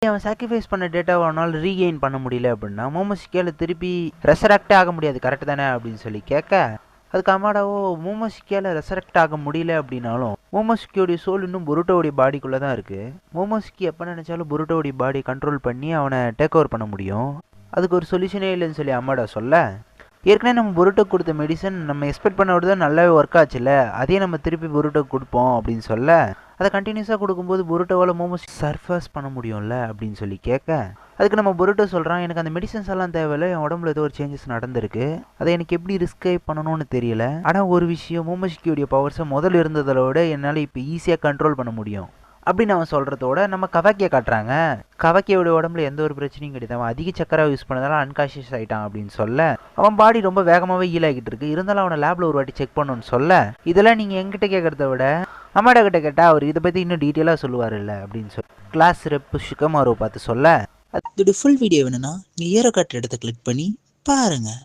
அவன் சாக்ரிஃபைஸ் பண்ண டேட்டாவை அவனால் ரீகெயின் பண்ண முடியல அப்படின்னா மோமோசிக்கியால் திருப்பி ரெசரக்டே ஆக முடியாது, கரெக்டு தானே அப்படின்னு சொல்லி கேட்க, அதுக்கு அமாடாவோ மோமோசிக்கியால் ரெசரக்ட் ஆக முடியல அப்படின்னாலும் மோமோசிக்கியோடைய சோல் இன்னும் புருட்டோடைய பாடிக்குள்ளே தான் இருக்குது. மோமோசிக்கி எப்போ நினச்சாலும் புருட்டோடைய பாடியை கண்ட்ரோல் பண்ணி அவனை டேக் ஓவர் பண்ண முடியும். அதுக்கு ஒரு சொல்யூஷனே இல்லைன்னு சொல்லி அம்மாடா சொல்ல, ஏற்கனவே நம்ம புருட்டோக்கு கொடுத்த மெடிசன் நம்ம எக்ஸ்பெக்ட் பண்ண விட நல்லாவே ஒர்க் ஆச்சுல்ல, அதே நம்ம திருப்பி புருட்டோக்கு கொடுப்போம் அப்படின்னு சொல்ல, அதை கண்டினியூஸாக கொடுக்கும்போது புருட்டோவால் மோமோஸ் சர்ஃபேஸ் பண்ண முடியும்ல அப்படின்னு சொல்லி கேட்க, அதுக்கு நம்ம புருட்டோ சொல்கிறான், எனக்கு அந்த மெடிசன்ஸ் எல்லாம் தேவையில்லை, என் உடம்புல ஏதோ ஒரு சேஞ்சஸ் நடந்திருக்கு, அதை எனக்கு எப்படி ரிஸ்கை பண்ணணும்னு தெரியல. ஆனால் ஒரு விஷயம், மோமோசிக்கியோடைய பவர்ஸை முதல்ல இருந்ததை விட என்னால் இப்போ ஈஸியாக கண்ட்ரோல் பண்ண முடியும் அப்படின்னு அவன் சொல்கிறதோட நம்ம கவாக்கியை காட்டுறாங்க. கவாக்கியோட உடம்புல எந்த ஒரு பிரச்சனையும் கிடையாது, அவன் அதிக சக்கரை யூஸ் பண்ணதால அன்கான்ஷியஸ் ஆகிட்டான் அப்படின்னு சொல்ல, அவன் பாடி ரொம்ப வேகமாகவே ஹீல் ஆகிட்டு இருக்கு, இருந்தாலும் அவனை லேபில் ஒரு வாட்டி செக் பண்ணணும்னு சொல்ல, இதெல்லாம் நீங்கள் எங்கிட்ட கேட்குறத விட அம்மாடா கிட்ட கேட்டால் அவர் இதை பற்றி இன்னும் டீட்டெயிலாக சொல்லுவார் இல்லை அப்படின்னு சொல்லி கிளாஸ் ரெப் ஷிகமாரோவை பார்த்து சொல்ல, அதோட ஃபுல் வீடியோ வேணும்னா நீங்கள் ஏரோ காட்டுற இடத்த கிளிக் பண்ணி பாருங்கள்.